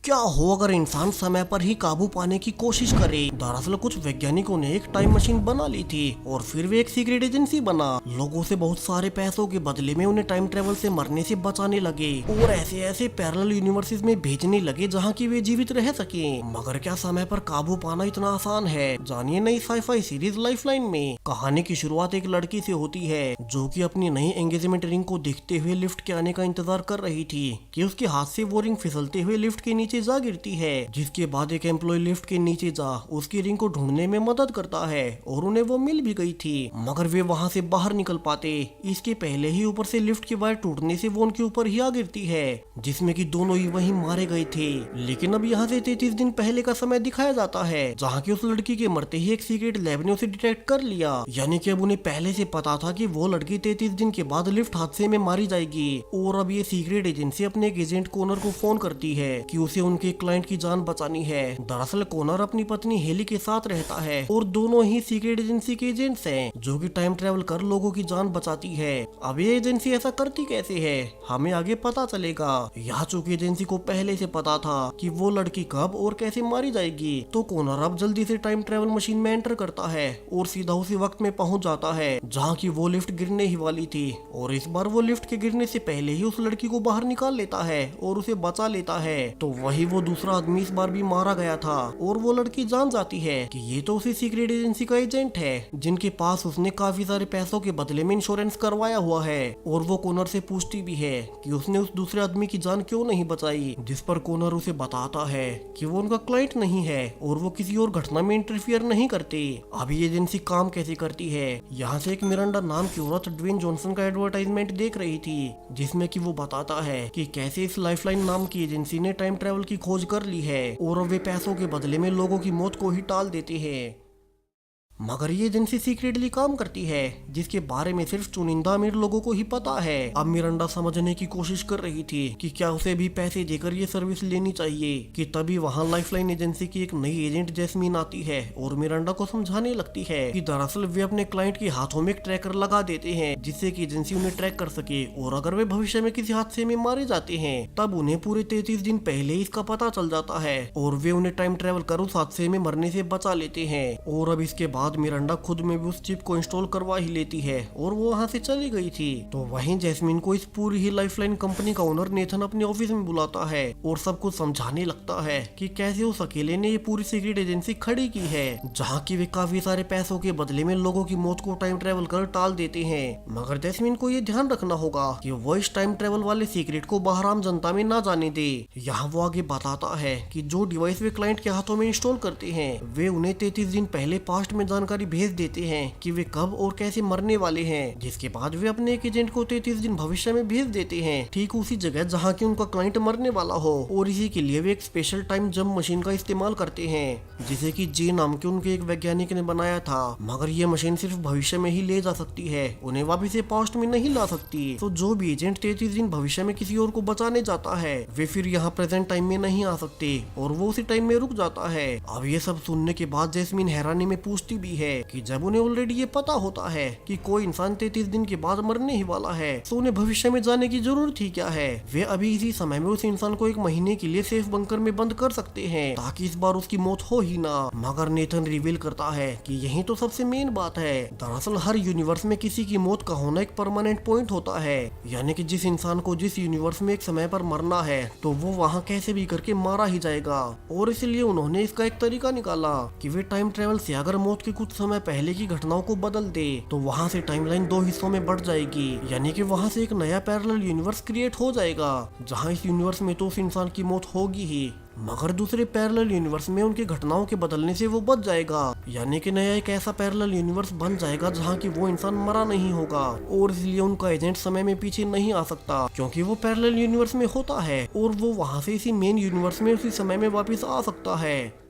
क्या हो अगर इंसान समय पर ही काबू पाने की कोशिश करे। दरअसल कुछ वैज्ञानिकों ने एक टाइम मशीन बना ली थी और फिर वे एक सीक्रेट एजेंसी बना। लोगों से बहुत सारे पैसों के बदले में उन्हें टाइम ट्रेवल से मरने से बचाने लगे और ऐसे ऐसे पैरेलल यूनिवर्सेस में भेजने लगे जहाँ की वे जीवित रह सके। मगर क्या समय पर काबू पाना इतना आसान है? जानिए नई साई-फाई सीरीज लाइफलाइन में। कहानी की शुरुआत एक लड़की से होती है जो कि अपनी नई एंगेजमेंट रिंग को देखते हुए लिफ्ट के आने का इंतजार कर रही थी कि उसके हाथ से वो रिंग फिसलते हुए लिफ्ट के नीचे जा गिरती है। जिसके बाद एक एम्प्लॉय लिफ्ट के नीचे जा उसकी रिंग को ढूंढने में मदद करता है और उन्हें वो मिल भी गई थी। मगर वे वहां से बाहर निकल पाते इसके पहले ही ऊपर से लिफ्ट की वायर टूटने से वो उनके ऊपर ही आ गिरती है, जिसमें कि दोनों ही वहीं मारे गए थे। लेकिन अब यहाँ से 33 दिन पहले का समय दिखाया जाता है जहाँ की उस लड़की के मरते ही एक सीक्रेट लैब ने उसे डिटेक्ट कर लिया। यानी कि अब उन्हें पहले से पता था कि वो लड़की 33 दिन के बाद लिफ्ट हादसे में मारी जाएगी। और अब ये सीक्रेट एजेंसी अपने एक एजेंट कोनर को फोन करती है कि उसे उनके क्लाइंट की जान बचानी है। दरअसल कोनर अपनी पत्नी हेली के साथ रहता है और दोनों ही सीक्रेट एजेंसी के एजेंट्स हैं जो कि टाइम ट्रेवल कर लोगों की जान बचाती है। अब ये एजेंसी ऐसा करती कैसे है हमें आगे पता चलेगा। यहाँ चूंकि एजेंसी को पहले से पता था कि वो लड़की कब और कैसे मारी जाएगी, तो कोनर अब जल्दी से टाइम ट्रेवल मशीन में एंटर करता है और सीधा उसी वक्त में पहुंच जाता है जहाँ की वो लिफ्ट गिरने ही वाली थी। और इस बार वो लिफ्ट के गिरने से पहले ही उस लड़की को बाहर निकाल लेता है और उसे बचा लेता है। तो वही वो दूसरा आदमी इस बार भी मारा गया था और वो लड़की जान जाती है कि ये तो उसी सीक्रेट एजेंसी का एजेंट है जिनके पास उसने काफी सारे पैसों के बदले में इंश्योरेंस करवाया हुआ है। और वो कोनर से पूछती भी है कि उसने उस दूसरे आदमी की जान क्यों नहीं बचाई, जिस पर कोनर उसे बताता है कि वो उनका क्लाइंट नहीं है और वो किसी और घटना में इंटरफियर नहीं करते। अभी एजेंसी काम कैसे करती है, यहाँ से एक मिरांडा नाम की औरत ड्वेन जॉनसन का एडवर्टाइजमेंट देख रही थी जिसमें कि वो बताता है कि कैसे इस लाइफलाइन नाम की एजेंसी ने टाइम ट्रेवल की खोज कर ली है और वे पैसों के बदले में लोगों की मौत को ही टाल देते हैं। मगर ये एजेंसी सीक्रेटली काम करती है जिसके बारे में सिर्फ चुनिंदा अमीर लोगों को ही पता है। अब मिरांडा समझने की कोशिश कर रही थी कि क्या उसे भी पैसे देकर ये सर्विस लेनी चाहिए कि तभी वहाँ लाइफलाइन एजेंसी की एक नई एजेंट जैस्मीन आती है और मिरांडा को समझाने लगती है कि दरअसल वे अपने क्लाइंट के हाथों में एक ट्रैकर लगा देते हैं जिससे कि एजेंसी उन्हें ट्रैक कर सके और अगर वे भविष्य में किसी हादसे में मारे जाते हैं तब उन्हें पूरे 33 दिन पहले इसका पता चल जाता है और वे उन्हें टाइम ट्रेवल कर उस हादसे में मरने से बचा लेते हैं। और अब इसके बाद मिरांडा खुद में भी उस चिप को इंस्टॉल करवा ही लेती है और वो वहाँ से चली गई थी। तो वहीं जैस्मीन को इस पूरी ही लाइफलाइन कंपनी का ओनर नेथन अपने ऑफिस में बुलाता है और सब कुछ समझाने लगता है कि कैसे उस अकेले ने ये पूरी सीक्रेट एजेंसी खड़ी की है जहाँ की वे काफी सारे पैसों के बदले में लोगों की मौत को टाइम ट्रेवल कर टाल देते हैं। मगर जैस्मीन को ये ध्यान रखना होगा कि वो इस टाइम ट्रेवल वाले सीक्रेट को बाहर आम जनता में ना जाने दे। यहाँ वो आगे बताता है कि जो डिवाइस वे क्लाइंट के हाथों में इंस्टॉल करते हैं वे उन्हें 33 दिन पहले पास्ट में जानकारी भेज देते हैं कि वे कब और कैसे मरने वाले हैं, जिसके बाद वे अपने एक एजेंट को 33 दिन भविष्य में भेज देते हैं ठीक उसी जगह जहाँ की उनका क्लाइंट मरने वाला हो। और इसी के लिए वे एक स्पेशल टाइम जंप मशीन का इस्तेमाल करते हैं जिसे कि जे नाम के उनके एक वैज्ञानिक ने बनाया था। मगर ये मशीन सिर्फ भविष्य में ही ले जा सकती है, उन्हें वापिस से पास्ट में नहीं ला सकती। तो जो भी एजेंट 33 दिन भविष्य में किसी और को बचाने जाता है वे फिर यहाँ प्रेजेंट टाइम में नहीं आ सकते और वो उसी टाइम में रुक जाता है। अब ये सब सुनने के बाद जैस्मीन हैरानी में पूछती भी है कि जब उन्हें ऑलरेडी ये पता होता है कि कोई इंसान 33 दिन के बाद मरने ही वाला है तो उन्हें भविष्य में जाने की जरूरत ही क्या है। वे अभी इसी समय में उस इंसान को 1 महीने के लिए सेफ बंकर में बंद कर सकते हैं ताकि इस बार उसकी मौत हो ही ना। मगर नेथन रिवील करता है कि यही तो सबसे मेन बात है। दरअसल हर यूनिवर्स में किसी की मौत का होना एक परमानेंट पॉइंट होता है, यानी कि जिस इंसान को जिस यूनिवर्स में एक समय पर मरना है तो वो वहाँ कैसे भी करके मारा ही जाएगा। और इसलिए उन्होंने इसका एक तरीका निकाला कि वे टाइम ट्रेवल से अगर मौत के कुछ समय पहले की घटनाओं को बदल दे तो वहाँ से टाइमलाइन 2 हिस्सों में बढ़ जाएगी, यानी कि वहाँ से एक नया पैरेलल यूनिवर्स क्रिएट हो जाएगा जहाँ इस यूनिवर्स में तो उस इंसान की मौत होगी ही, मगर दूसरे पैरेलल यूनिवर्स में उनकी घटनाओं के बदलने से वो बच जाएगा। यानी कि नया एक ऐसा पैरेलल यूनिवर्स बन जाएगा जहाँ की वो इंसान मरा नहीं होगा और इसलिए उनका एजेंट समय में पीछे नहीं आ सकता क्योंकि वो पैरेलल यूनिवर्स में होता है और वो वहाँ से इसी मेन यूनिवर्स में उसी समय में वापस आ सकता है।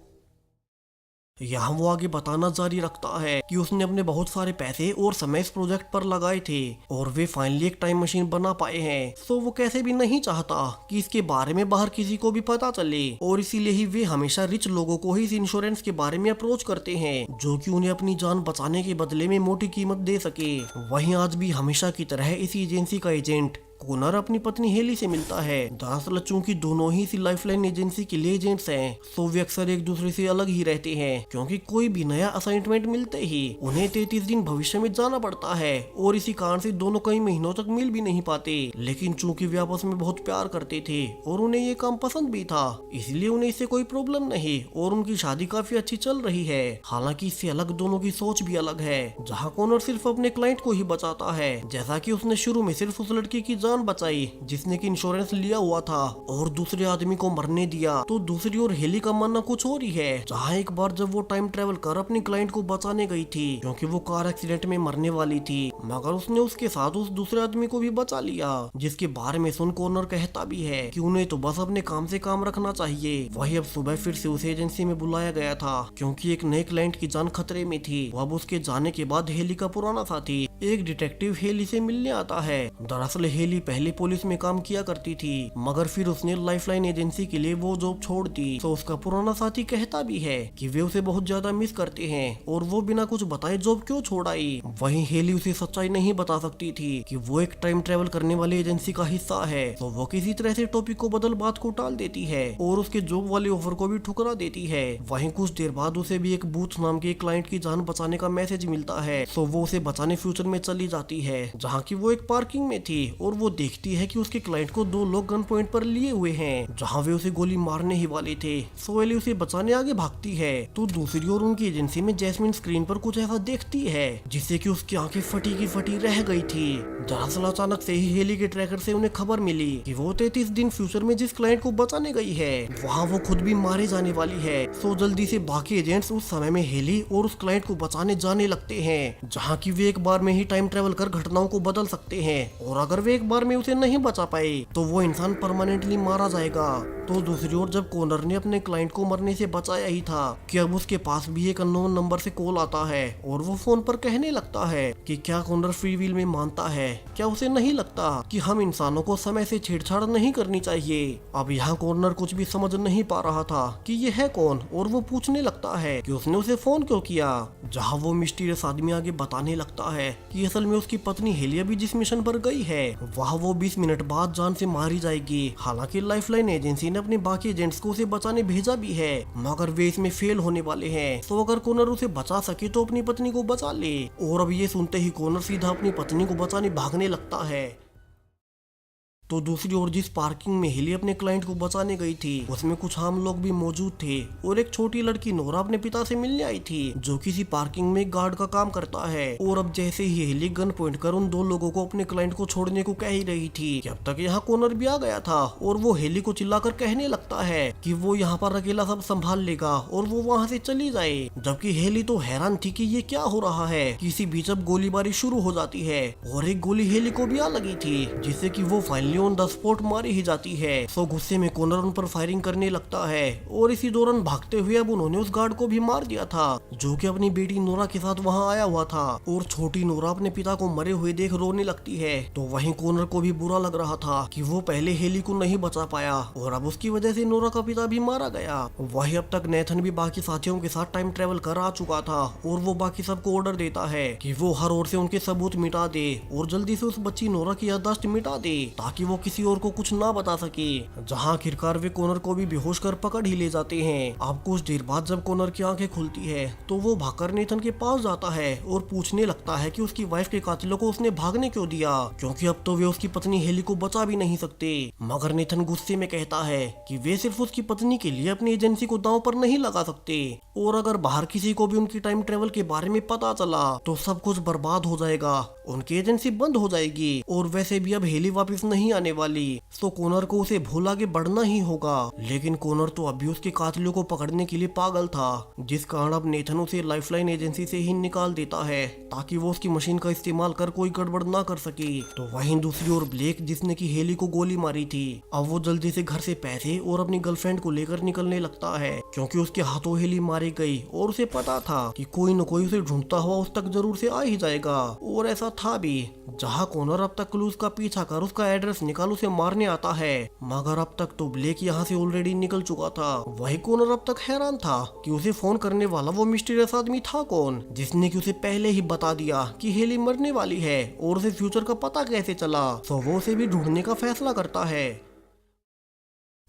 यहाँ वो आगे बताना जारी रखता है कि उसने अपने बहुत सारे पैसे और समय इस प्रोजेक्ट पर लगाए थे और वे फाइनली एक टाइम मशीन बना पाए हैं। तो वो कैसे भी नहीं चाहता कि इसके बारे में बाहर किसी को भी पता चले और इसीलिए ही वे हमेशा रिच लोगों को ही इस इंश्योरेंस के बारे में अप्रोच करते हैं जो कि उन्हें अपनी जान बचाने के बदले में मोटी कीमत दे सके। वहीं आज भी हमेशा की तरह इसी एजेंसी का एजेंट कोनर अपनी पत्नी हेली से मिलता है। दरअसल चूंकि दोनों ही इसी लाइफलाइन एजेंसी के लिए एजेंट्स हैं, तो वे अक्सर एक दूसरे से अलग ही रहते हैं, क्योंकि कोई भी नया असाइनमेंट मिलते ही उन्हें 33 दिन भविष्य में जाना पड़ता है और इसी कारण से दोनों कई महीनों तक मिल भी नहीं पाते। लेकिन चूंकि वे आपस में बहुत प्यार करते थे और उन्हें ये काम पसंद भी था, इसलिए उन्हें इससे कोई प्रॉब्लम नहीं और उनकी शादी काफी अच्छी चल रही है। हालांकि इससे अलग दोनों की सोच भी अलग है। जहां कॉनर सिर्फ अपने क्लाइंट को ही बचाता है, जैसा कि उसने शुरू में सिर्फ उस लड़की की जान बचाई जिसने की इंश्योरेंस लिया हुआ था और दूसरे आदमी को मरने दिया, तो दूसरी ओर हेली का मानना कुछ और ही है। जहां एक बार जब वो टाइम ट्रेवल कर अपनी क्लाइंट को बचाने गई थी, क्योंकि वो कार एक्सीडेंट में मरने वाली थी, मगर उसने उसके साथ उस दूसरे आदमी को भी बचा लिया, जिसके बारे में सुन कॉनर कहता भी है कि उन्हें तो बस अपने काम से काम रखना चाहिए। वही अब सुबह फिर से उसे एजेंसी में बुलाया गया था, क्योंकि एक नए क्लाइंट की जान खतरे में थी। अब उसके जाने के बाद हेली का पुराना साथी एक डिटेक्टिव हेली से मिलने आता है। दरअसल हेली पहले पुलिस में काम किया करती थी, मगर फिर उसने लाइफलाइन एजेंसी के लिए वो जॉब छोड़ दी। तो उसका पुराना साथी कहता भी है कि वे उसे बहुत ज्यादा मिस करते हैं और वो बिना कुछ बताए जॉब क्यों छोड़ आई। वहीं हेली उसे सच्चाई नहीं बता सकती थी कि वो एक टाइम ट्रेवल करने वाली एजेंसी का हिस्सा है। तो वो किसी तरह से टॉपिक को बदल बात को टाल देती है और उसके जॉब वाले ऑफर को भी ठुकरा देती है। वहीं कुछ देर बाद उसे भी एक बूथ नाम के क्लाइंट की जान बचाने का मैसेज मिलता है, तो वो उसे बचाने फ्यूचर में चली जाती है, जहाँ की वो एक पार्किंग में थी और वो देखती है कि उसके क्लाइंट को दो लोग गन पॉइंट पर लिए हुए हैं, जहाँ वे उसे गोली मारने ही वाले थे। सो एली उसे बचाने आगे भागती है, तो दूसरी ओर उनकी एजेंसी में जैस्मिन स्क्रीन पर कुछ ऐसा देखती है जिससे कि उसकी आंखें फटी की फटी रह गई थी। दरअसल अचानक से ही हेली के ट्रैकर से उन्हें खबर मिली कि वो 33 दिन फ्यूचर में जिस क्लाइंट को बचाने गई है वहाँ वो खुद भी मारे जाने वाली है। सो जल्दी से बाकी एजेंट्स उस समय में हेली और उस क्लाइंट को बचाने जाने लगते हैं, जहाँ की वे एक बार में ही टाइम ट्रेवल कर घटनाओं को बदल सकते हैं और अगर वे एक बार में उसे नहीं बचा पाए तो वो इंसान परमानेंटली मारा जाएगा। तो दूसरी ओर जब कॉनर ने अपने क्लाइंट को मरने से बचाया ही था कि अब उसके पास भी एक अननोन नंबर से कॉल आता है और वो फोन पर कहने लगता है कि क्या कॉनर फ्री विल में मानता है, क्या उसे नहीं लगता कि हम इंसानों को समय से छेड़छाड़ नहीं करनी चाहिए। अब यहाँ कॉनर कुछ भी समझ नहीं पा रहा था कि ये है कौन और वो पूछने लगता है कि उसने उसे फोन क्यों किया। जहाँ वो मिस्टीरियस आदमी आगे बताने लगता है कि असल में उसकी पत्नी हेली अभी जिस मिशन पर गई है वहाँ वो 20 मिनट बाद जान से मारी जाएगी। हालांकि लाइफलाइन एजेंसी ने अपने बाकी एजेंट्स को उसे बचाने भेजा भी है, मगर वे इसमें फेल होने वाले हैं। तो अगर कॉनर उसे बचा सके तो अपनी पत्नी को बचा ले। और अब ये सुनते ही कॉनर सीधा अपनी पत्नी को बचाने भागने लगता है। तो दूसरी ओर जिस पार्किंग में हेली अपने क्लाइंट को बचाने गई थी उसमें कुछ आम लोग भी मौजूद थे और एक छोटी लड़की नोरा अपने पिता से मिलने आई थी, जो किसी पार्किंग में गार्ड का काम करता है। और अब जैसे ही हेली गन पॉइंट कर उन दो लोगों को अपने क्लाइंट को छोड़ने को कह ही रही थी कि अब तक यहाँ कॉनर भी आ गया था और वो हेली को चिल्लाकर कहने लगता है कि वो यहाँ पर अकेला सब संभाल लेगा और वो वहाँ से चली जाए। जबकि हेली तो हैरान थी कि ये क्या हो रहा है। किसी बीच अब गोलीबारी शुरू हो जाती है और एक गोली हेली को भी आ लगी थी, जिससे कि वो फाइनली ऑन द स्पॉट मारी ही जाती है। सो गुस्से में कॉनर उन पर फायरिंग करने लगता है और इसी दौरान भागते हुए अब उन्होंने उस गार्ड को भी मार दिया था, जो कि अपनी बेटी नोरा के साथ वहां आया हुआ था। और छोटी नोरा अपने पिता को मरे हुए देख रोने लगती है। तो वहीं कॉनर को भी बुरा लग रहा था कि वो पहले हेली को नहीं बचा पाया और अब उसकी वजह से नोरा का पिता भी मारा गया। वही अब तक नेथन भी बाकी साथियों के साथ टाइम ट्रेवल कर आ चुका था और वो बाकी सबको ऑर्डर देता है कि वो हर ओर से उनके सबूत मिटा दे और जल्दी से उस बच्ची नोरा की याददाश्त मिटा दे ताकि वो किसी और को कुछ ना बता सके। जहां आखिरकार वे कॉनर को भी बेहोश कर पकड़ ही ले जाते हैं। अब कुछ देर बाद जब कॉनर की आंखें खुलती है तो वो भागकर नेथन के पास जाता है और पूछने लगता है कि उसकी वाइफ के कातिलों को उसने भागने क्यों दिया, क्योंकि अब तो वे उसकी पत्नी हेली को बचा भी नहीं सकते। मगर नेथन गुस्से में कहता है कि वे सिर्फ उसकी पत्नी के लिए अपनी एजेंसी को दांव पर नहीं लगा सकते और अगर बाहर किसी को भी उनकी टाइम ट्रेवल के बारे में पता चला तो सब कुछ बर्बाद हो जाएगा, उनकी एजेंसी बंद हो जाएगी और वैसे भी अब हेली वापस नहीं आने वाली। तो कॉनर को उसे भूल आगे बढ़ना ही होगा। लेकिन कॉनर तो अभी उसके कातिलों को पकड़ने के लिए पागल था, जिस कारण अब नेथन उसे लाइफलाइन एजेंसी से ही निकाल देता है ताकि वो उसकी मशीन का इस्तेमाल कर कोई गड़बड़ ना कर सके। तो वहीं दूसरी ओर ब्लेक, जिसने की हेली को गोली मारी थी, अब वो जल्दी से घर से पैसे और अपनी गर्लफ्रेंड को लेकर निकलने लगता है, क्योंकि उसके हाथों हेली मारी गई और उसे पता था कि कोई न कोई उसे ढूंढता हुआ उस तक जरूर से आ ही जाएगा। और ऐसा था भी। जहाँ कॉनर अब तक क्लूज का पीछा कर उसका एड्रेस निकाल उसे मारने आता है। मगर अब तक तो ब्लेक यहाँ से ऑलरेडी निकल चुका था। वही कॉनर अब तक हैरान था कि उसे फोन करने वाला वो मिस्टीरियस आदमी था कौन, जिसने कि उसे पहले ही बता दिया कि हेली मरने वाली है और उसे फ्यूचर का पता कैसे चला। तो वो उसे भी ढूंढने का फैसला करता है।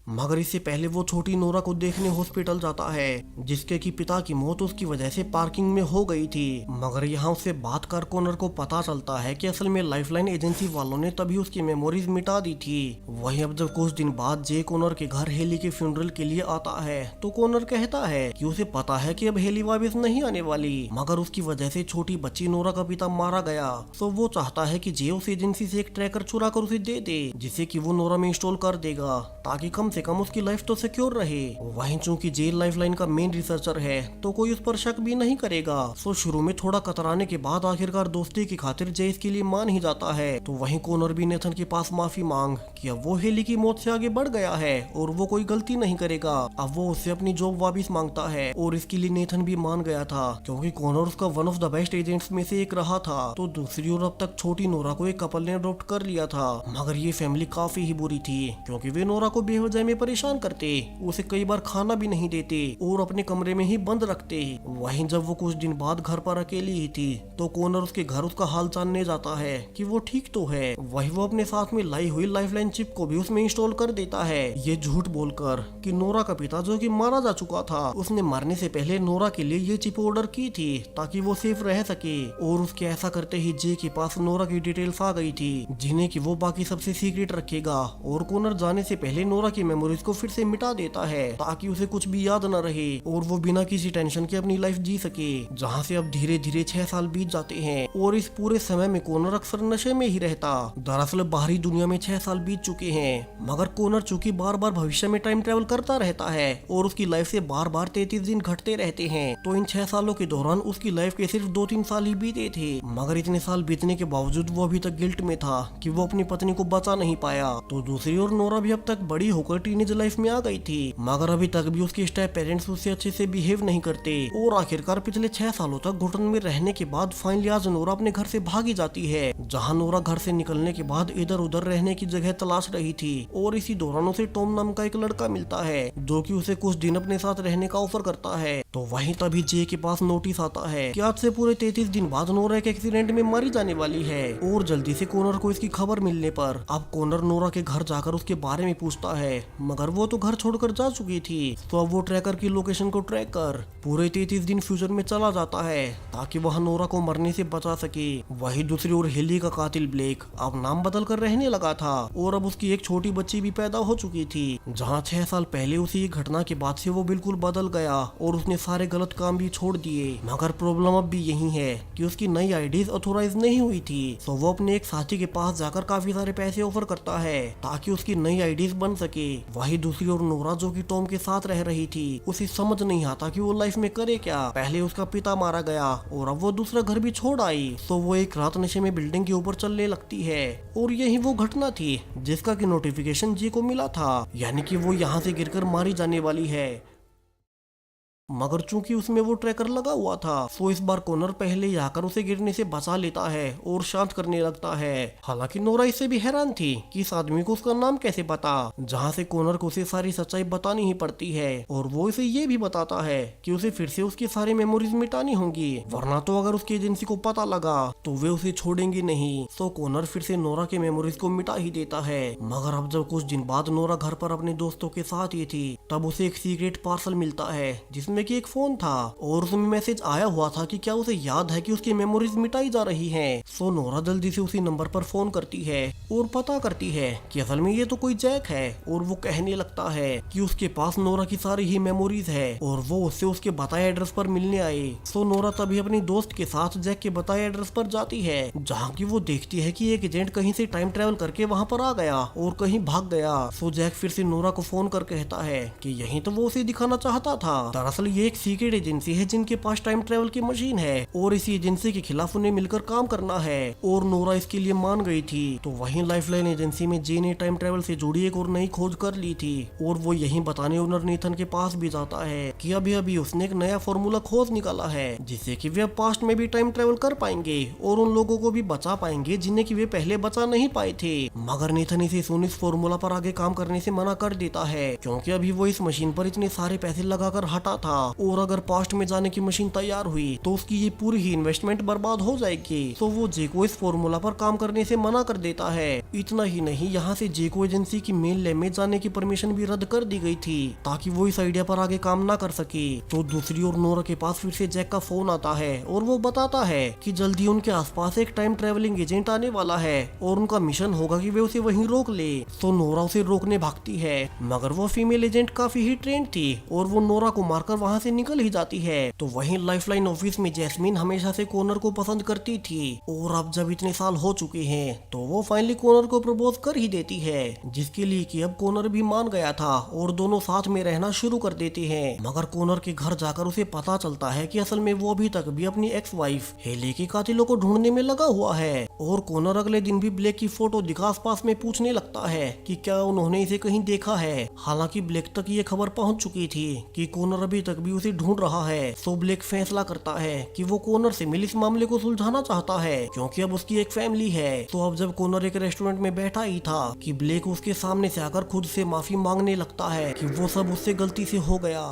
मगर इससे पहले वो छोटी नोरा को देखने हॉस्पिटल जाता है, जिसके की पिता की मौत उसकी वजह से पार्किंग में हो गई थी। मगर यहाँ उससे बात कर कॉनर को पता चलता है कि असल में लाइफलाइन एजेंसी वालों ने तभी उसकी मेमोरीज मिटा दी थी। वहीं अब जब कुछ दिन बाद जे कॉनर के घर हेली के फ्यूनरल के लिए आता है तो कॉनर कहता है कि उसे पता है कि अब हेली वापस नहीं आने वाली, मगर उसकी वजह से छोटी बच्ची नोरा का पिता मारा गया। तो वो चाहता है कि जे उस एजेंसी से एक ट्रैकर चुरा कर उसे दे दे, जिसे कि वो नोरा में इंस्टॉल कर देगा ताकि कम से कम उसकी लाइफ तो सिक्योर रहे। वहीं चूंकि जेल लाइफलाइन का मेन रिसर्चर है तो कोई उस पर शक भी नहीं करेगा। तो शुरू में थोड़ा कतराने के बाद आखिरकार दोस्ती की खातिर जे इसके लिए मान ही जाता है। तो वहीं कॉनर भी नेथन के पास माफी मांग कि अब वो हेली की मौत से आगे बढ़ गया है और वो कोई गलती नहीं करेगा। अब वो उससे अपनी जॉब वापस मांगता है और इसके लिए नेथन भी मान गया था, क्योंकि कॉनर उसका one of the best agents में से एक रहा था। तो दूसरी ओर अब तक छोटी नोरा को एक कपल ने अडॉप्ट कर लिया था, मगर ये फैमिली काफी ही बुरी थी, क्योंकि वे नोरा को बेवजह में परेशान करते, उसे कई बार खाना भी नहीं देते और अपने कमरे में ही बंद रखते। वहीं जब वो कुछ दिन बाद घर पर अकेली ही थी तो कॉनर उसके घर उसका हाल जानने जाता है कि वो ठीक तो है। वहीं वो अपने साथ में लाई हुई लाइफलाइन चिप को भी उसमें इंस्टॉल कर देता है, ये झूठ बोलकर कि नोरा का पिता जो कि मारा जा चुका था, उसने मरने से पहले नोरा के लिए ये चिप ऑर्डर की थी ताकि वो सेफ रह सके। और उसके ऐसा करते ही जे के पास नोरा की डिटेल्स आ गई थी, जिन्हें कि वो बाकी सबसे सीक्रेट रखेगा। और कॉनर जाने से पहले नोरा की मेमोरीज को फिर से मिटा देता है ताकि उसे कुछ भी याद न रहे और वो बिना किसी टेंशन के अपनी लाइफ जी सके। जहाँ से अब धीरे धीरे 6 साल बीत जाते हैं और इस पूरे समय में कॉनर अक्सर नशे में ही रहता। दरअसल बाहरी दुनिया में 6 साल बीत चुके हैं, मगर कॉनर चूंकि बार बार भविष्य में टाइम ट्रेवल करता रहता है और उसकी लाइफ से बार बार 33 दिन घटते रहते हैं, तो इन 6 सालों के दौरान उसकी लाइफ के सिर्फ 2-3 साल ही बीते थे। मगर इतने साल बीतने के बावजूद वो अभी तक गिल्ट में था कि वो अपनी पत्नी को बचा नहीं पाया। तो दूसरी ओर नोरा भी अब तक बड़ी होकर टीनेज लाइफ में आ गई थी, मगर अभी तक भी उसके स्टेप पेरेंट्स उससे अच्छे से बिहेव नहीं करते। और आखिरकार पिछले 6 सालों तक घुटन में रहने के बाद फाइनली आज नोरा अपने घर से भागी जाती है, जहां नोरा घर से निकलने के बाद इधर उधर रहने की जगह तलाश रही थी। और इसी दौरान उसे टॉम नाम का एक लड़का मिलता है जो कि उसे कुछ दिन अपने साथ रहने का ऑफर करता है। तो वहीं तभी जे के पास नोटिस आता है कि आज से पूरे 33 दिन बाद नोरा एक एक्सीडेंट में मारी जाने वाली है। और जल्दी से कॉनर को इसकी खबर मिलने पर अब कॉनर नोरा के घर जाकर उसके बारे में पूछता है, मगर वो तो घर छोड़कर जा चुकी थी। तो अब वो ट्रैकर की लोकेशन को ट्रैक कर पूरे 33 दिन फ्यूचर में चला जाता है ताकि वह नोरा को मरने से बचा सके। वही दूसरी ओर हेली का कातिल ब्लेक अब नाम बदल कर रहने लगा था और अब उसकी एक छोटी बच्ची भी पैदा हो चुकी थी, जहाँ 6 साल पहले उसी घटना के बाद से वो बिल्कुल बदल गया और उसने सारे गलत काम भी छोड़ दिए। मगर प्रॉब्लम अब भी यही है कि उसकी नई आईडीज ऑथोराइज नहीं हुई थी। तो वो अपने एक साथी के पास जाकर काफी सारे पैसे ऑफर करता है ताकि उसकी नई आईडीज बन सके। वही दूसरी ओर नोरा जो कि टॉम के साथ रह रही थी, उसे समझ नहीं आता कि वो लाइफ में करे क्या। पहले उसका पिता मारा गया और अब वो दूसरा घर भी छोड़ आई। तो वो एक रात नशे में बिल्डिंग के ऊपर चलने लगती है और यही वो घटना थी जिसका कि नोटिफिकेशन जी को मिला था, यानी कि वो यहाँ से गिरकर मारी जाने वाली है। मगर चूंकि उसमें वो ट्रैकर लगा हुआ था तो इस बार कॉनर पहले ही आकर उसे गिरने से बचा लेता है और शांत करने लगता है। हालांकि नोरा इससे भी हैरान थी कि इस आदमी को उसका नाम कैसे पता, जहां से कॉनर को उसे सारी सच्चाई बतानी ही पड़ती है। और वो इसे ये भी बताता है कि उसे फिर से उसकी सारी मेमोरीज मिटानी होंगी, वरना तो अगर उसकी एजेंसी को पता लगा तो वे उसे छोड़ेंगे नहीं। तो कॉनर फिर से नोरा के मेमोरीज को मिटा ही देता है। मगर अब जब कुछ दिन बाद नोरा घर पर अपने दोस्तों के साथ ही थी, तब उसे एक सीक्रेट पार्सल मिलता है जिसमें कि एक फोन था और उसमें मैसेज आया हुआ था कि क्या उसे याद है कि उसकी मेमोरीज मिटाई जा रही हैं। सो नोरा जल्दी से उसी नंबर पर फोन करती है और पता करती है कि असल में ये तो कोई जैक है। और वो कहने लगता है कि उसके पास नोरा की सारी ही मेमोरीज है और वो उससे उसके बताए एड्रेस पर मिलने आए। सो नोरा तभी अपनी दोस्त के साथ जैक के बताए एड्रेस पर जाती है, जहाँ की वो देखती है कि एक एजेंट कहीं से टाइम ट्रेवल करके वहाँ पर आ गया और कहीं भाग गया। सो जैक फिर से नोरा को फोन कर कहता है कि यही तो वो उसे दिखाना चाहता था। दरअसल दरअसल ये एक सीक्रेट एजेंसी है जिनके पास टाइम ट्रेवल की मशीन है और इसी एजेंसी के खिलाफ उन्हें मिलकर काम करना है और नोरा इसके लिए मान गई थी। तो वहीं लाइफलाइन एजेंसी में जे ने टाइम ट्रेवल से जुड़ी एक और नई खोज कर ली थी और वो यही बताने ओनर नेथन के पास भी जाता है कि अभी अभी उसने एक नया फॉर्मूला खोज निकाला है जिससे कि वे अब पास्ट में भी टाइम ट्रेवल कर पाएंगे और उन लोगों को भी बचा पाएंगे जिन्हें कि वे पहले बचा नहीं पाए थे। मगर नेथन इसे सुन इस फॉर्मूला पर आगे काम करने से मना कर देता है क्योंकि अभी वो इस मशीन पर इतने सारे पैसे लगाकर हटा था और अगर पास्ट में जाने की मशीन तैयार हुई तो उसकी ये पूरी ही इन्वेस्टमेंट बर्बाद हो जाएगी। तो वो जे को इस फॉर्मूला पर काम करने से मना कर देता है। इतना ही नहीं, यहाँ से जे को एजेंसी की मेन लैब में जाने की परमिशन भी रद्द कर दी गई थी ताकि वो इस आइडिया पर आगे काम ना कर सके। तो दूसरी ओर नोरा के पास फिर से जैक का फोन आता है और वो बताता है कि जल्दी उनके आसपास एक टाइम ट्रेवलिंग एजेंट आने वाला है और उनका मिशन होगा कि वे उसे वहीं रोक ले। तो नोरा उसे रोकने भागती है मगर वो फीमेल एजेंट काफी ही ट्रेंड थी और वो नोरा को मारकर वहाँ से निकल ही जाती है। तो वहीं लाइफलाइन ऑफिस में जैस्मिन हमेशा से कॉनर को पसंद करती थी और अब जब इतने साल हो चुके हैं तो वो फाइनली कॉनर को प्रपोज कर ही देती है जिसके लिए कि अब कॉनर भी मान गया था और दोनों साथ में रहना शुरू कर देते हैं। मगर कॉनर के घर जाकर उसे पता चलता है कि असल में वो अभी तक भी अपनी एक्स वाइफ हेली के कातिलों को ढूंढने में लगा हुआ है। और कॉनर अगले दिन भी ब्लेक की फोटो दिखा आसपास में पूछने लगता है कि क्या उन्होंने इसे कहीं देखा है। हालांकि ब्लेक तक ये खबर पहुंच चुकी थी कि कॉनर अभी तक भी उसे ढूंढ रहा है। तो ब्लेक फैसला करता है कि वो कॉनर से मिल इस मामले को सुलझाना चाहता है क्योंकि अब उसकी एक फैमिली है। तो अब जब कॉनर एक रेस्टोरेंट में बैठा ही था कि ब्लेक उसके सामने से आकर खुद से माफी मांगने लगता है कि वो सब उससे गलती से हो गया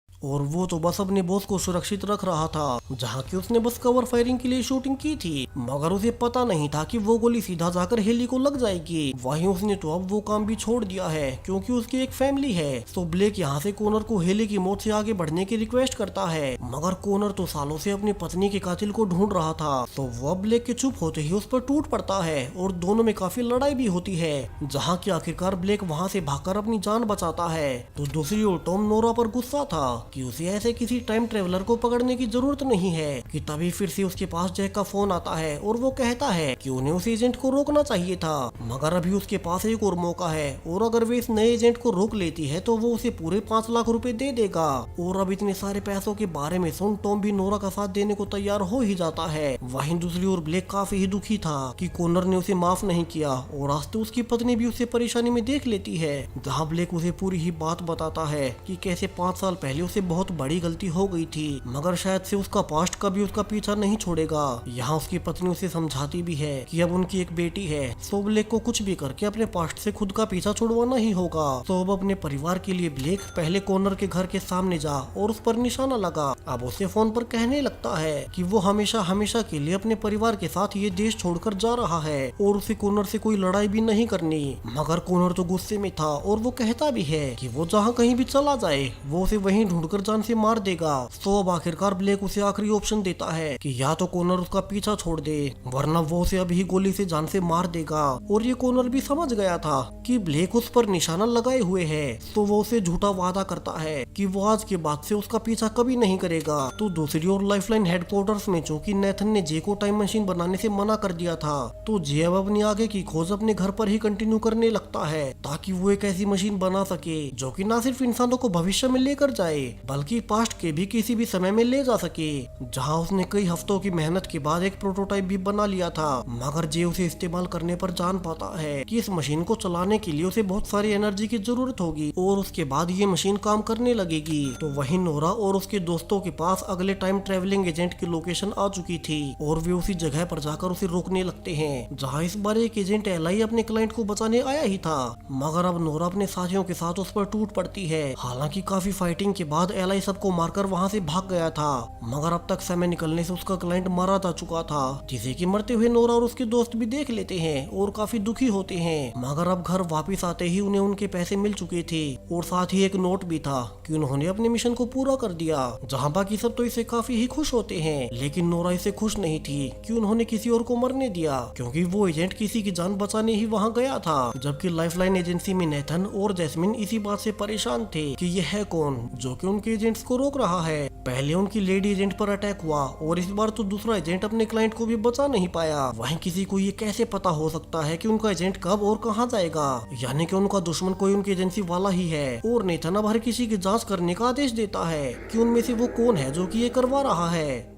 और वो तो बस अपने बॉस को सुरक्षित रख रहा था जहाँ की उसने बस कवर फायरिंग के लिए शूटिंग की थी। मगर उसे पता नहीं था कि वो गोली सीधा जाकर हेली को लग जाएगी। वहीं उसने तो अब वो काम भी छोड़ दिया है क्योंकि उसकी एक फैमिली है। तो ब्लेक यहाँ से कॉनर को हेली की मौत से आगे बढ़ने की रिक्वेस्ट करता है मगर कॉनर तो सालों से अपनी पत्नी के कातिल को ढूंढ रहा था। तो वो ब्लेक के चुप होते ही उस पर टूट पड़ता है और दोनों में काफी लड़ाई भी होती है जहाँ की आखिरकार ब्लेक वहाँ से भागकर अपनी जान बचाता है। तो दूसरी ओर टॉम नोरा पर गुस्सा था कि उसे ऐसे किसी टाइम ट्रेवलर को पकड़ने की जरूरत नहीं है कि तभी फिर से उसके पास जैक का फोन आता है और वो कहता है कि उन्हें उस एजेंट को रोकना चाहिए था मगर अभी उसके पास एक और मौका है और अगर वे इस नए एजेंट को रोक लेती है तो वो उसे पूरे 5 लाख रुपए दे देगा। और अब इतने सारे पैसों के बारे में सुन टॉम भी नोरा का साथ देने को तैयार हो ही जाता है। वहीं दूसरी ओर ब्लेक काफी ही दुखी था कि कॉनर ने उसे माफ नहीं किया और आज तो उसकी पत्नी भी उसे परेशानी में देख लेती है जहाँ ब्लेक उसे पूरी ही बात बताता है कि कैसे 5 साल पहले उसे बहुत बड़ी गलती हो गई थी मगर शायद से उसका पास्ट कभी उसका पीछा नहीं छोड़ेगा। यहाँ उसकी पत्नी उसे समझाती भी है कि अब उनकी एक बेटी है तो ब्लेक को कुछ भी करके अपने पास्ट से खुद का पीछा छुड़वाना ही होगा। तो अब अपने परिवार के लिए ब्लेक पहले कॉनर के घर के सामने जा और उस पर निशाना लगा। अब उसे फोन पर कहने लगता है कि वो हमेशा हमेशा के लिए अपने परिवार के साथ ये देश छोड़कर जा रहा है और उसे कॉनर से कोई लड़ाई भी नहीं करनी। मगर कॉनर तो गुस्से में था और वो कहता भी है कि वो जहाँ कहीं भी चला जाए वो उसे वहीं ढूंढकर जान से मार देगा। तो अब आखिरकार ब्लेक उसे आखिरी ऑप्शन देता है कि या तो कॉनर उसका पीछा छोड़ दे वरना वो उसे अभी गोली से जान से मार देगा। और ये कॉनर भी समझ गया था कि ब्लेक उस पर निशाना लगाए हुए है तो वो उसे झूठा वादा करता है कि वो आज के बाद से उसका पीछा कभी नहीं करेगा। तो दूसरी ओर लाइफलाइन हेडक्वार्टर्स में चूंकि नेथन ने जे को टाइम मशीन बनाने से मना कर दिया था तो जे अब अपनी आगे की खोज अपने घर पर ही कंटिन्यू करने लगता है ताकि वो एक ऐसी मशीन बना सके जो कि न सिर्फ इंसानों को भविष्य में लेकर जाए बल्कि पास्ट के भी किसी भी समय में ले जा सके। जहां उसने कई हफ्तों की मेहनत के बाद एक प्रोटोटाइप भी बना लिया था मगर जे उसे इस्तेमाल करने पर जान पाता है कि इस मशीन को चलाने के लिए उसे बहुत सारी एनर्जी की जरूरत होगी और उसके बाद ये मशीन काम करने लगेगी। तो वहीं नोरा और उसके दोस्तों के पास अगले टाइम ट्रेवलिंग एजेंट की लोकेशन आ चुकी थी और वे उसी जगह पर जाकर उसे रोकने लगते हैं जहाँ इस बार एक एजेंट एलाई अपने क्लाइंट को बचाने आया ही था मगर अब नोरा अपने साथियों के साथ उस पर टूट पड़ती है। हालांकि काफी फाइटिंग के बाद एलाई सबको मारकर वहाँ से भाग गया था मगर अब तक समय निकलने से उसका क्लाइंट मारा जा चुका था जिसे कि मरते हुए नोरा और उसके दोस्त भी देख लेते हैं और काफी दुखी होते हैं। मगर अब घर वापस आते ही उन्हें उनके पैसे मिल चुके थे और साथ ही एक नोट भी था कि उन्होंने अपने मिशन को पूरा कर दिया। जहाँ बाकी सब तो इसे काफी ही खुश होते हैं लेकिन नोरा इसे खुश नहीं थी कि उन्होंने किसी और को मरने दिया क्योंकि वो एजेंट किसी की जान बचाने ही वहाँ गया था। जबकि लाइफलाइन एजेंसी में नेथन और जैस्मिन इसी बात से परेशान थे कि ये है कौन जो कि उनके एजेंट्स को रोक रहा है। पहले उनकी लेडी एजेंट पर अटैक हुआ और इस बार तो दूसरा एजेंट अपने क्लाइंट को भी बचा नहीं पाया। वहीं किसी को ये कैसे पता हो सकता है कि उनका एजेंट कब और कहां जाएगा, यानी कि उनका दुश्मन कोई उनकी एजेंसी वाला ही है। और नेथन अब हर किसी की जांच करने का आदेश देता है कि उनमें से वो कौन है जो कि ये करवा रहा है।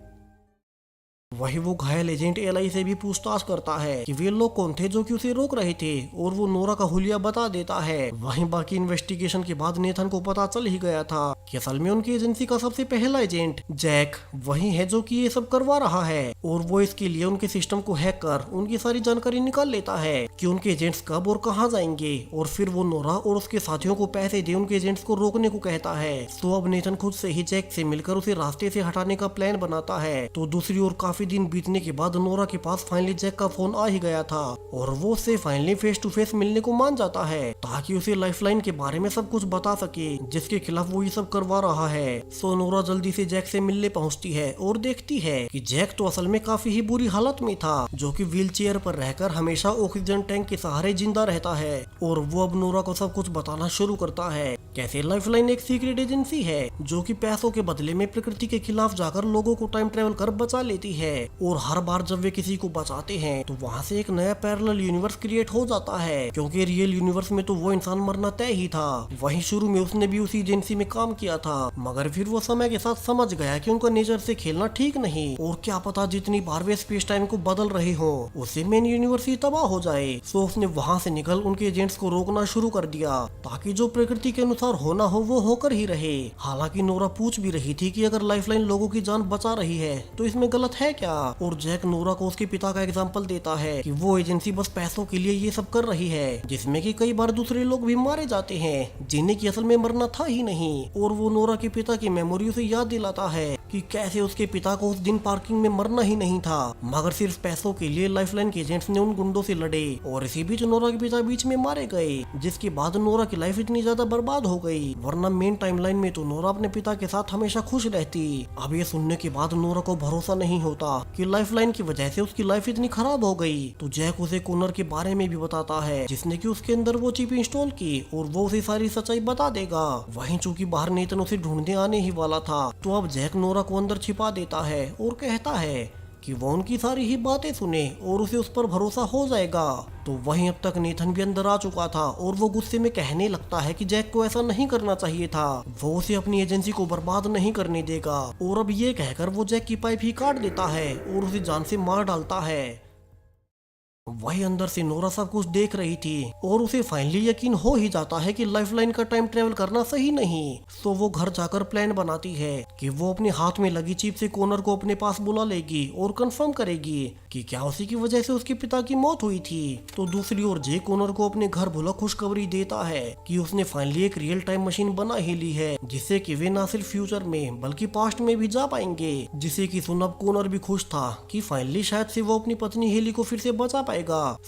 वही वो घायल एजेंट एलाई से भी पूछताछ करता है कि वे लोग कौन थे जो कि उसे रोक रहे थे, और वो नोरा का हुलिया बता देता है। वहीं बाकी इन्वेस्टिगेशन के बाद नेथन को पता चल ही गया था कि असल में उनकी एजेंसी का सबसे पहला एजेंट जैक वही है जो कि ये सब करवा रहा है। और वो इसके लिए उनके सिस्टम को हैक कर उनकी सारी जानकारी निकाल लेता है कि उनके एजेंट्स कब और कहाँ जाएंगे, और फिर वो नोरा और उसके साथियों को पैसे दे उनके एजेंट्स को रोकने को कहता है। तो अब नेथन खुद से ही जैक से मिलकर उसे रास्ते से हटाने का प्लान बनाता है। तो दूसरी ओर काफी दिन बीतने के बाद नोरा के पास फाइनली जैक का फोन आ ही गया था और वो उससे फाइनली फेस टू फेस मिलने को मान जाता है ताकि उसे लाइफलाइन के बारे में सब कुछ बता सके जिसके खिलाफ वो ये सब करवा रहा है। सो नोरा जल्दी से जैक से मिलने पहुंचती है और देखती है कि जैक तो असल में काफी ही बुरी हालत में था, जो कि व्हील चेयर पर रहकर हमेशा ऑक्सीजन टैंक के सहारे जिंदा रहता है। और वो अब नोरा को सब कुछ बताना शुरू करता है कैसे लाइफलाइन एक सीक्रेट एजेंसी है जो कि पैसों के बदले में प्रकृति के खिलाफ जाकर लोगों को टाइम ट्रेवल कर बचा लेती है। और हर बार जब वे किसी को बचाते हैं तो वहाँ से एक नया पैरेलल यूनिवर्स क्रिएट हो जाता है, क्योंकि रियल यूनिवर्स में तो वो इंसान मरना तय ही था। वहीं शुरू में उसने भी उसी एजेंसी में काम किया था, मगर फिर वो समय के साथ समझ गया कि उनका नेचर से खेलना ठीक नहीं, और क्या पता जितनी बार वे स्पेस टाइम को बदल रहे हो उससे मेन यूनिवर्स ही तबाह हो जाए। सो उसने वहाँ से निकल उनके एजेंट्स को रोकना शुरू कर दिया ताकि जो प्रकृति के अनुसार होना हो वो होकर ही रहे। हालांकि नोरा पूछ भी रही थी कि अगर लाइफलाइन लोगों की जान बचा रही है तो इसमें गलत है क्या। और जैक नोरा को उसके पिता का एग्जाम्पल देता है कि वो एजेंसी बस पैसों के लिए ये सब कर रही है, जिसमें कि कई बार दूसरे लोग भी मारे जाते हैं जिन्हें की असल में मरना था ही नहीं। और वो नोरा के पिता की मेमोरी उसे याद दिलाता है कि कैसे उसके पिता को उस दिन पार्किंग में मरना ही नहीं था, मगर सिर्फ पैसों के लिए लाइफलाइन के एजेंट्स ने उन गुंडों से लड़े और इसी बीच नोरा के पिता बीच में मारे गए, जिसके बाद नोरा की लाइफ इतनी ज्यादा बर्बाद हो गई। वरना मेन टाइमलाइन में तो नोरा अपने पिता के साथ हमेशा खुश रहती। अब ये सुनने के बाद नोरा को भरोसा नहीं होता कि लाइफलाइन की वजह से उसकी लाइफ इतनी खराब हो गई। तो जैक उसे कॉनर के बारे में भी बताता है जिसने कि उसके अंदर वो चिप इंस्टॉल की, और वो उसे सारी सच्चाई बता देगा। वहीं चूंकि बाहर नेतन उसे ढूंढने आने ही वाला था तो अब जैक नोरा को अंदर छिपा देता है और कहता है कि वो उनकी सारी ही बातें सुने और उसे उस पर भरोसा हो जाएगा। तो वहीं अब तक नेथन भी अंदर आ चुका था और वो गुस्से में कहने लगता है कि जैक को ऐसा नहीं करना चाहिए था, वो उसे अपनी एजेंसी को बर्बाद नहीं करने देगा। और अब ये कहकर वो जैक की पाइप ही काट देता है और उसे जान से मार डालता है। वही अंदर से नोरा सब कुछ देख रही थी और उसे फाइनली यकीन हो ही जाता है कि लाइफलाइन का टाइम ट्रेवल करना सही नहीं। तो वो घर जाकर प्लान बनाती है कि वो अपने हाथ में लगी चिप से कॉनर को अपने पास बुला लेगी और कंफर्म करेगी कि क्या उसी की वजह से उसके पिता की मौत हुई थी। तो दूसरी ओर जे कॉनर को अपने घर बुला खुशखबरी देता है कि उसने फाइनली एक रियल टाइम मशीन बना ही ली है, जिससे कि वे न सिर्फ फ्यूचर में बल्कि पास्ट में भी जा पाएंगे। जिसे कि सुन अब कॉनर भी खुश था कि फाइनली शायद से वो अपनी पत्नी हेली को फिर से बचा पाएगा।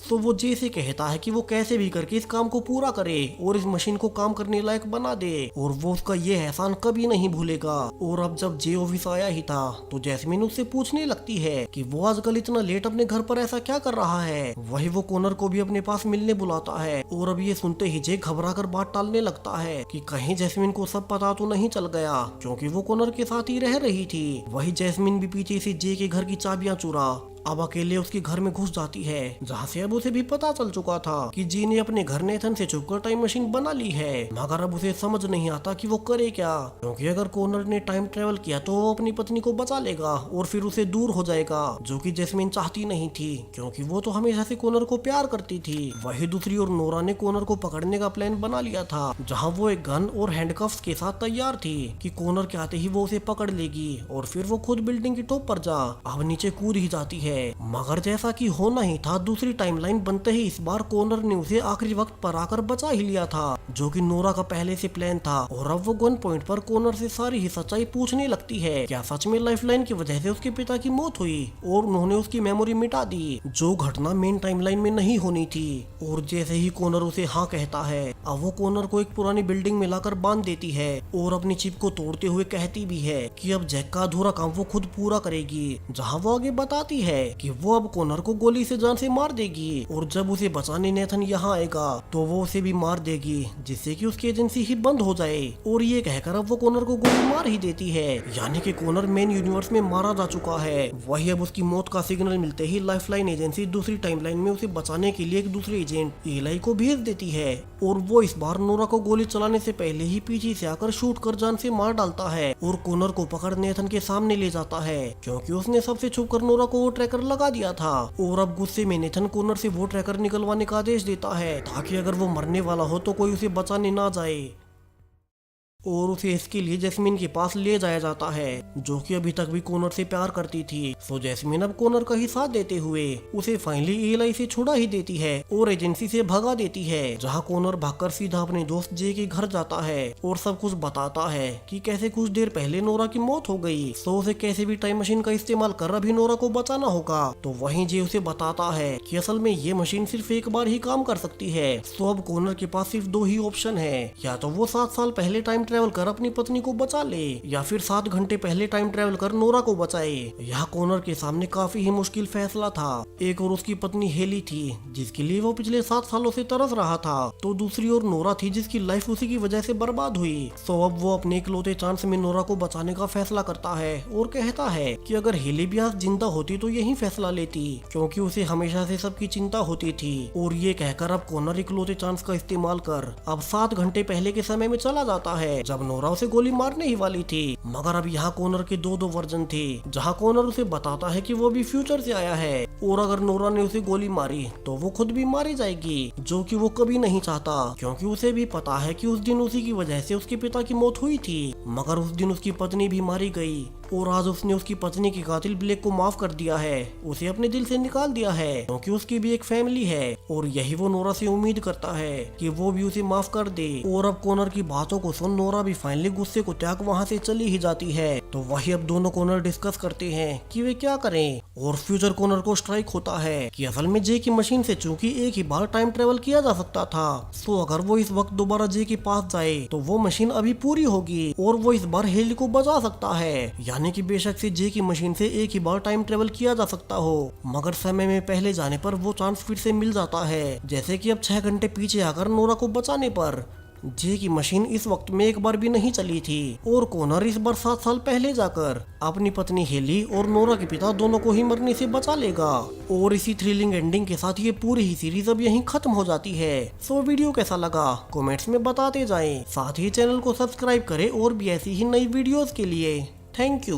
तो वो जे से कहता है कि वो कैसे भी करके इस काम को पूरा करे और इस मशीन को काम करने लायक बना दे, और वो उसका ये एहसान कभी नहीं भूलेगा। और अब जब जे ऑफिस आया ही था तो जैस्मिन उससे पूछने लगती है कि वो आजकल इतना लेट अपने घर पर ऐसा क्या कर रहा है। वही वो कॉनर को भी अपने पास मिलने बुलाता है और अब ये सुनते ही जे घबराकर बात टालने लगता है कि कहीं जैस्मिन को सब पता तो नहीं चल गया, क्योंकि वो कॉनर के साथ ही रह रही थी। वही जैस्मिन भी पीछे से जे के घर की चाबियां चुरा अब अकेले उसके घर में घुस जाती है, जहाँ से अब उसे भी पता चल चुका था कि जी ने अपने घर नेथन से छुपकर टाइम मशीन बना ली है। मगर अब उसे समझ नहीं आता कि वो करे क्या, क्योंकि अगर कॉनर ने टाइम ट्रेवल किया तो वो अपनी पत्नी को बचा लेगा और फिर उसे दूर हो जाएगा, जो कि जैस्मिन चाहती नहीं थी, क्योंकि वो तो हमेशा से कॉनर को प्यार करती थी। वही दूसरी ओर नोरा ने कॉनर को पकड़ने का प्लान बना लिया था, जहाँ वो एक गन और हैंडकफ्स के साथ तैयार थी कि कॉनर के आते ही वो उसे पकड़ लेगी और फिर वो खुद बिल्डिंग की टॉप पर जा अब नीचे कूद ही जाती है। मगर जैसा कि होना ही था, दूसरी टाइमलाइन बनते ही इस बार कॉनर ने उसे आखिरी वक्त पर आकर बचा ही लिया था, जो कि नोरा का पहले से प्लान था। और अब वो गन पॉइंट पर कॉनर से सारी ही सच्चाई पूछने लगती है, क्या सच में लाइफलाइन की वजह से उसके पिता की मौत हुई और उन्होंने उसकी मेमोरी मिटा दी, जो घटना मेन टाइमलाइन में नहीं होनी थी। और जैसे ही कॉनर उसे हाँ कहता है, अब वो कॉनर को एक पुरानी बिल्डिंग में लाकर बांध देती है और अपनी चिप को तोड़ते हुए कहती भी है कि अब जैक का अधूरा काम वो खुद पूरा करेगी, जहाँ वो आगे बताती है कि वो अब कॉनर को गोली से जान से मार देगी और जब उसे बचाने नेथन यहाँ आएगा तो वो उसे भी मार देगी, जिससे कि उसकी एजेंसी ही बंद हो जाए। और ये कहकर अब वो कॉनर को गोली मार ही देती है, यानी कि कॉनर मेन यूनिवर्स में मारा जा चुका है। वही अब उसकी मौत का सिग्नल मिलते ही लाइफलाइन एजेंसी दूसरी टाइमलाइन में उसे बचाने के लिए एक दूसरे एजेंट एलाई को भेज देती है और वो इस बार नोरा को गोली चलाने से पहले ही पीछे से आकर शूट कर जान से मार डालता है और कॉनर को पकड़ नेथन के सामने ले जाता है, क्योंकि उसने सबसे छुपकर नोरा को वो ट्रैकर लगा दिया था। और अब गुस्से में नेथन कॉनर से वो ट्रैकर निकलवाने का आदेश देता है ताकि अगर वो मरने वाला हो तो कोई उसे बचाने ना जाए। और उसे इसके लिए जैस्मिन के पास ले जाया जाता है, जो कि अभी तक भी कॉनर से प्यार करती थी। सो जैस्मिन अब कॉनर का ही साथ देते हुए उसे फाइनली एलाई से छुड़ा ही देती है और एजेंसी से भगा देती है, जहां कॉनर भागकर सीधा अपने दोस्त जे के घर जाता है और सब कुछ बताता है कि कैसे कुछ देर पहले नोरा की मौत हो गई। सो उसे कैसे भी टाइम मशीन का इस्तेमाल कर अभी नोरा को बचाना होगा। तो वहीं जे उसे बताता है कि असल में ये मशीन सिर्फ एक बार ही काम कर सकती है। सो अब कॉनर के पास सिर्फ दो ही ऑप्शन है, या तो वो 7 साल पहले टाइम ट्रेवल कर अपनी पत्नी को बचा ले, या फिर 7 घंटे पहले टाइम ट्रेवल कर नोरा को बचाए। यहाँ कॉनर के सामने काफी ही मुश्किल फैसला था। एक और उसकी पत्नी हेली थी, जिसके लिए वो पिछले 7 सालों से तरस रहा था, तो दूसरी ओर नोरा थी, जिसकी लाइफ उसी की वजह से बर्बाद हुई। सो अब वो अपने इकलौते चांस में नोरा को बचाने का फैसला करता है और कहता है कि अगर हेली भी आज जिंदा होती तो यही फैसला लेती, क्योंकि उसे हमेशा से सबकी चिंता होती थी। और ये कहकर अब कॉनर इकलौते चांस का इस्तेमाल कर अब 7 घंटे पहले के समय में चला जाता है, जब नोरा उसे गोली मारने ही वाली थी। मगर अब यहाँ कॉनर के दो वर्जन थे, जहाँ कॉनर उसे बताता है कि वो भी फ्यूचर से आया है और अगर नोरा ने उसे गोली मारी तो वो खुद भी मारी जाएगी, जो कि वो कभी नहीं चाहता, क्योंकि उसे भी पता है कि उस दिन उसी की वजह से उसके पिता की मौत हुई थी। मगर उस दिन उसकी पत्नी भी मारी गई और आज उसने उसकी पत्नी के कातिल ब्लेक को माफ कर दिया है, उसे अपने दिल से निकाल दिया है, क्योंकि उसकी भी एक फैमिली है और यही वो नोरा से उम्मीद करता है कि वो भी उसे माफ कर दे। और अब कॉनर की बातों को सुन नोरा भी फाइनली गुस्से को त्याग वहाँ से चली ही जाती है। तो वही अब दोनों कॉनर डिस्कस करते हैं कि वे क्या करें और फ्यूचर कॉनर को स्ट्राइक होता है कि असल में जे की मशीन से चूंकि एक ही बार टाइम ट्रेवल किया जा सकता था, तो अगर वो इस वक्त दोबारा जे के पास जाए तो वो मशीन अभी पूरी होगी और वो इस बार हेली को बचा सकता है। यानी कि बेशक से जे की मशीन से एक ही बार टाइम ट्रेवल किया जा सकता हो, मगर समय में पहले जाने पर वो चांस फिर से मिल जाता है, जैसे कि अब 6 घंटे पीछे आकर नोरा को बचाने पर जे की मशीन इस वक्त में एक बार भी नहीं चली थी और कॉनर इस बार 7 साल पहले जाकर अपनी पत्नी हेली और नोरा के पिता दोनों को ही मरने से बचा लेगा। और इसी थ्रिलिंग एंडिंग के साथ ये पूरी ही सीरीज अब यहीं खत्म हो जाती है। सो वीडियो कैसा लगा कमेंट्स में बताते जाएं, साथ ही चैनल को सब्सक्राइब करें और भी ऐसी ही नई वीडियोस के लिए। Thank you.